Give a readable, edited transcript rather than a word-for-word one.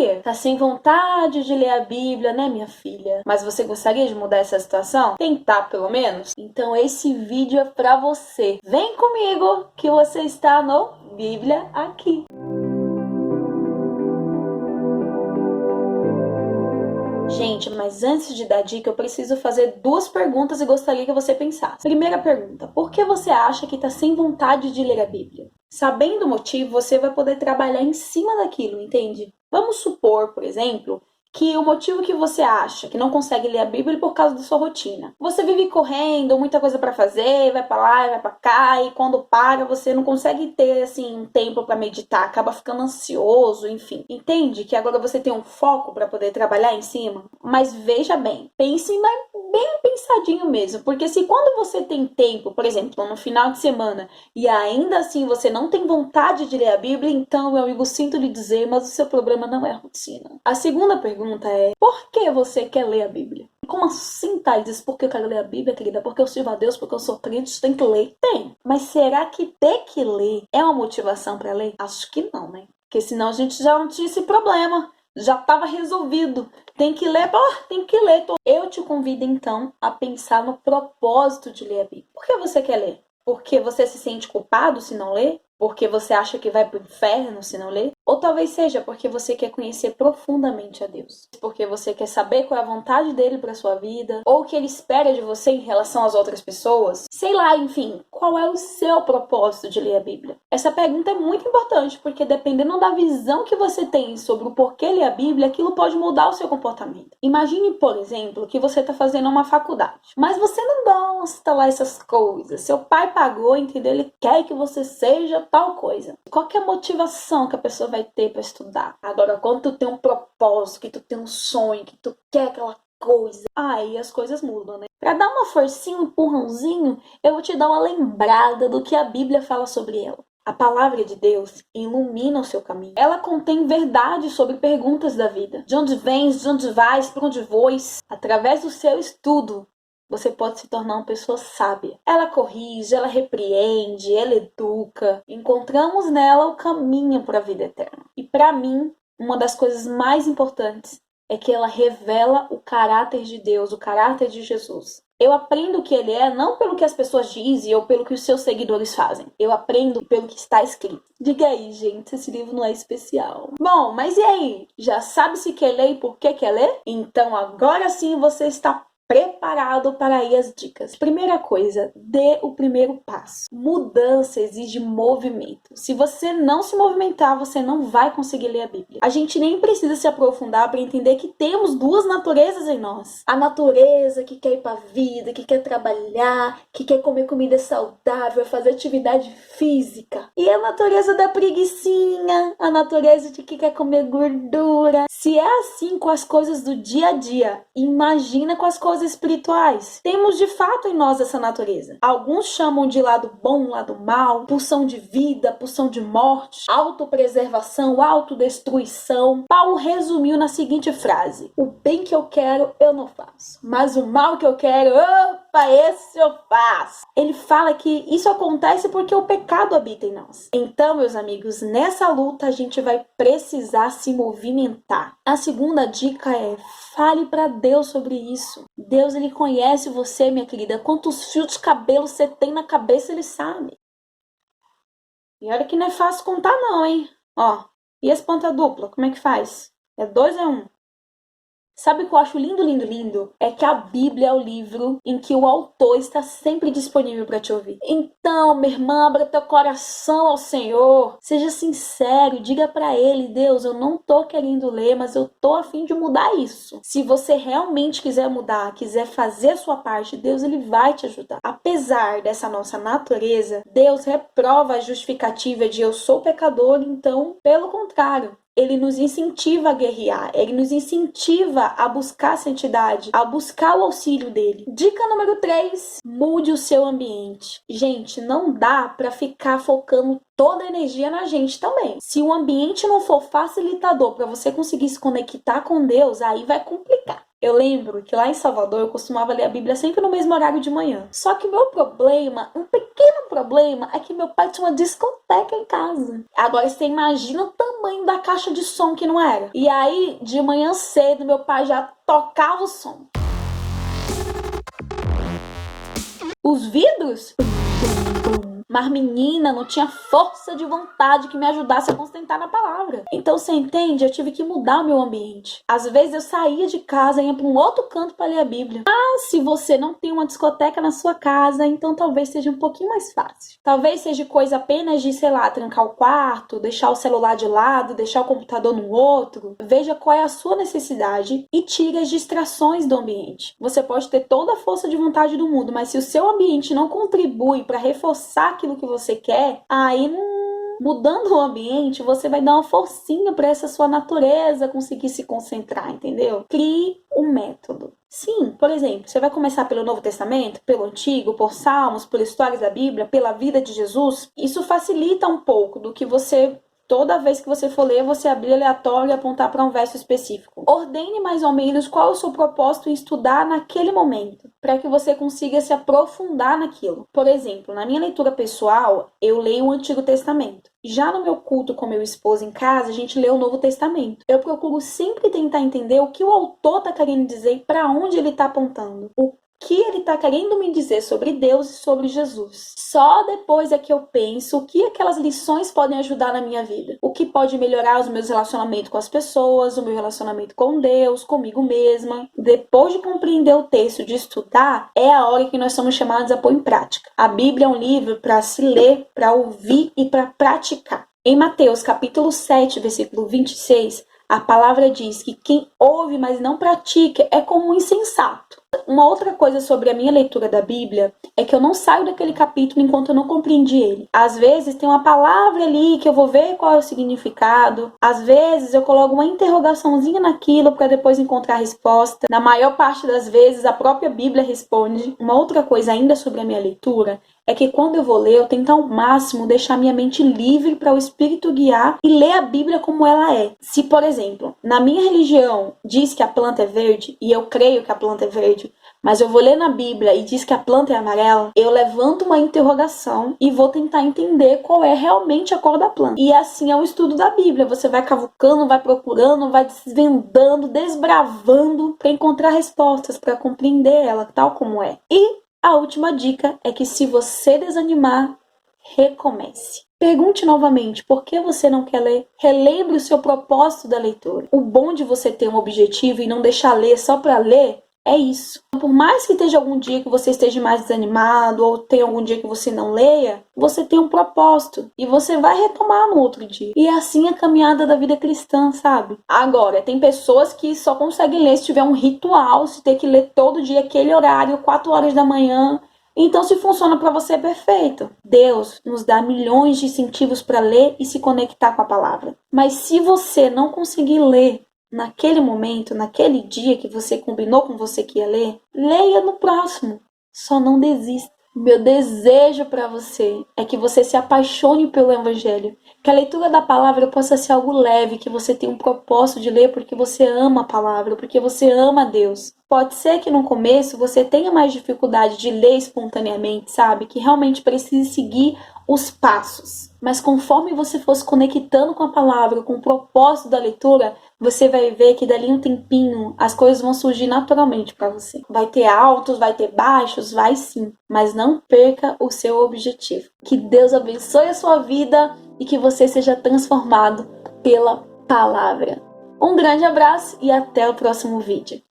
aí? Tá sem vontade de ler a Bíblia, né, minha filha? Mas você gostaria de mudar essa situação? Tentar, pelo menos? Então esse vídeo é pra você. Vem comigo que você está no Bíblia Aqui. Gente, mas antes de dar dica, eu preciso fazer duas perguntas e gostaria que você pensasse. Primeira pergunta: por que você acha que está sem vontade de ler a Bíblia? Sabendo o motivo, você vai poder trabalhar em cima daquilo, entende? Vamos supor, por exemplo, que o motivo que você acha que não consegue ler a Bíblia é por causa da sua rotina. Você vive correndo, muita coisa para fazer, vai para lá e vai para cá, e quando para, você não consegue ter assim um tempo para meditar, acaba ficando ansioso, enfim. Entende que agora você tem um foco para poder trabalhar em cima? Mas veja bem, pense bem pensadinho mesmo, porque se quando você tem tempo, por exemplo, no final de semana, e ainda assim você não tem vontade de ler a Bíblia, então, meu amigo, sinto lhe dizer, mas o seu problema não é a rotina. A segunda pergunta é: por que você quer ler a Bíblia? Como assim, Thaís? Porque eu quero ler a Bíblia, querida? Porque eu sirvo a Deus, porque eu sou crente, tem que ler? Tem. Mas será que ter que ler é uma motivação para ler? Acho que não, né? Porque senão a gente já não tinha esse problema. Já estava resolvido. Tem que ler, tem que ler. Eu te convido então a pensar no propósito de ler a Bíblia. Por que você quer ler? Porque você se sente culpado se não ler? Porque você acha que vai pro inferno se não ler? Ou talvez seja porque você quer conhecer profundamente a Deus. Porque você quer saber qual é a vontade dele para sua vida, ou o que ele espera de você em relação às outras pessoas. Sei lá, enfim, qual é o seu propósito de ler a Bíblia? Essa pergunta é muito importante, porque dependendo da visão que você tem sobre o porquê ler a Bíblia, aquilo pode mudar o seu comportamento. Imagine, por exemplo, que você está fazendo uma faculdade, mas você não gosta lá essas coisas. Seu pai pagou, entendeu? Ele quer que você seja tal coisa. Qual que é a motivação que a pessoa vai ter para estudar? Agora, quando tu tem um propósito, que tu tem um sonho, que tu quer aquela coisa, aí as coisas mudam, né? Para dar uma forcinha, um empurrãozinho, eu vou te dar uma lembrada do que a Bíblia fala sobre ela. A palavra de Deus ilumina o seu caminho. Ela contém verdade sobre perguntas da vida. De onde vens, de onde vais, para onde vais. Através do seu estudo, você pode se tornar uma pessoa sábia. Ela corrige, ela repreende, ela educa. Encontramos nela o caminho para a vida eterna. E para mim, uma das coisas mais importantes é que ela revela o caráter de Deus, o caráter de Jesus. Eu aprendo o que ele é não pelo que as pessoas dizem ou pelo que os seus seguidores fazem. Eu aprendo pelo que está escrito. Diga aí, gente, se esse livro não é especial. Bom, mas e aí? Já sabe se quer ler e por que quer ler? Então agora sim você está preparado para ir as dicas. Primeira coisa, dê o primeiro passo. Mudança exige movimento. Se você não se movimentar, você não vai conseguir ler a Bíblia. A gente nem precisa se aprofundar para entender que temos duas naturezas em nós. A natureza que quer ir para a vida, que quer trabalhar, que quer comer comida saudável, fazer atividade física. E a natureza da preguicinha, a natureza de que quer comer gordura. Se é assim com as coisas do dia a dia, imagina com as coisas espirituais. Temos de fato em nós essa natureza. Alguns chamam de lado bom, lado mal, pulsão de vida, pulsão de morte, autopreservação, autodestruição. Paulo resumiu na seguinte frase: o bem que eu quero eu não faço, mas o mal que eu quero, opa, esse eu faço. Ele fala que isso acontece porque o pecado habita em nós. Então, meus amigos, nessa luta a gente vai precisar se movimentar. A segunda dica é: fale para Deus sobre isso. Deus, ele conhece você, minha querida. Quantos fios de cabelo você tem na cabeça, ele sabe. E olha que não é fácil contar não, hein? Ó, e as ponta dupla, como é que faz? É 2 ou é 1? Sabe o que eu acho lindo, lindo, lindo? É que a Bíblia é o livro em que o autor está sempre disponível para te ouvir. Então, minha irmã, abra teu coração ao Senhor. Seja sincero, diga para ele: Deus, eu não tô querendo ler, mas eu tô a fim de mudar isso. Se você realmente quiser mudar, quiser fazer a sua parte, Deus, ele vai te ajudar. Apesar dessa nossa natureza, Deus reprova a justificativa de eu sou pecador, então, pelo contrário, ele nos incentiva a guerrear, ele nos incentiva a buscar a santidade, a buscar o auxílio dele. Dica número 3, mude o seu ambiente. Gente, não dá para ficar focando toda a energia na gente também. Se o ambiente não for facilitador para você conseguir se conectar com Deus, aí vai complicar. Eu lembro que lá em Salvador eu costumava ler a Bíblia sempre no mesmo horário de manhã. Só que o meu problema, um pequeno problema, é que meu pai tinha uma discoteca em casa. Agora você imagina o tamanho da caixa de som que não era. E aí, de manhã cedo, meu pai já tocava o som. Os vidros? Mas menina, não tinha força de vontade que me ajudasse a concentrar na palavra. Então você entende? Eu tive que mudar o meu ambiente. Às vezes eu saía de casa e ia para um outro canto para ler a Bíblia. Mas se você não tem uma discoteca na sua casa, então talvez seja um pouquinho mais fácil. Talvez seja coisa apenas de, sei lá, trancar o quarto, deixar o celular de lado, deixar o computador no outro. Veja qual é a sua necessidade e tire as distrações do ambiente. Você pode ter toda a força de vontade do mundo, mas se o seu ambiente não contribui para reforçar aquilo que você quer, aí mudando o ambiente, você vai dar uma forcinha para essa sua natureza conseguir se concentrar, entendeu? Crie um método. Sim, por exemplo, você vai começar pelo Novo Testamento, pelo Antigo, por Salmos, por histórias da Bíblia, pela vida de Jesus. Isso facilita um pouco do que você... Toda vez que você for ler, você abrir aleatório e apontar para um verso específico. Ordene mais ou menos qual é o seu propósito em estudar naquele momento, para que você consiga se aprofundar naquilo. Por exemplo, na minha leitura pessoal, eu leio o Antigo Testamento. Já no meu culto com meu esposo em casa, a gente lê o Novo Testamento. Eu procuro sempre tentar entender o que o autor está querendo dizer e para onde ele está apontando. O que ele está querendo me dizer sobre Deus e sobre Jesus. Só depois é que eu penso o que aquelas lições podem ajudar na minha vida. O que pode melhorar os meus relacionamentos com as pessoas, o meu relacionamento com Deus, comigo mesma. Depois de compreender o texto, de estudar, é a hora que nós somos chamados a pôr em prática. A Bíblia é um livro para se ler, para ouvir e para praticar. Em Mateus capítulo 7, versículo 26, a palavra diz que quem ouve, mas não pratica, é como um insensato. Uma outra coisa sobre a minha leitura da Bíblia é que eu não saio daquele capítulo enquanto eu não compreendi ele. Às vezes tem uma palavra ali que eu vou ver qual é o significado. Às vezes eu coloco uma interrogaçãozinha naquilo para depois encontrar a resposta. Na maior parte das vezes a própria Bíblia responde. Uma outra coisa ainda sobre a minha leitura é que quando eu vou ler, eu tento ao máximo deixar minha mente livre para o Espírito guiar e ler a Bíblia como ela é. Se, por exemplo, na minha religião diz que a planta é verde, e eu creio que a planta é verde, mas eu vou ler na Bíblia e diz que a planta é amarela, eu levanto uma interrogação e vou tentar entender qual é realmente a cor da planta. E assim é o estudo da Bíblia. Você vai cavucando, vai procurando, vai desvendando, desbravando para encontrar respostas, para compreender ela tal como é. E a última dica é que se você desanimar, recomece. Pergunte novamente por que você não quer ler. Relembre o seu propósito da leitura. O bom de você ter um objetivo e não deixar ler só para ler é isso. Por mais que esteja algum dia que você esteja mais desanimado ou tenha algum dia que você não leia, você tem um propósito e você vai retomar no outro dia. E assim é a caminhada da vida cristã, sabe? Agora, tem pessoas que só conseguem ler se tiver um ritual, se ter que ler todo dia aquele horário, 4 horas da manhã. Então, se funciona para você, é perfeito. Deus nos dá milhões de incentivos para ler e se conectar com a palavra. Mas se você não conseguir ler naquele momento, naquele dia que você combinou com você que ia ler, leia no próximo. Só não desista. Meu desejo para você é que você se apaixone pelo Evangelho. Que a leitura da palavra possa ser algo leve, que você tenha um propósito de ler porque você ama a palavra, porque você ama Deus. Pode ser que no começo você tenha mais dificuldade de ler espontaneamente, sabe? Que realmente precise seguir os passos. Mas conforme você for se conectando com a palavra, com o propósito da leitura, você vai ver que dali um tempinho as coisas vão surgir naturalmente para você. Vai ter altos, vai ter baixos, vai sim. Mas não perca o seu objetivo. Que Deus abençoe a sua vida e que você seja transformado pela palavra. Um grande abraço e até o próximo vídeo.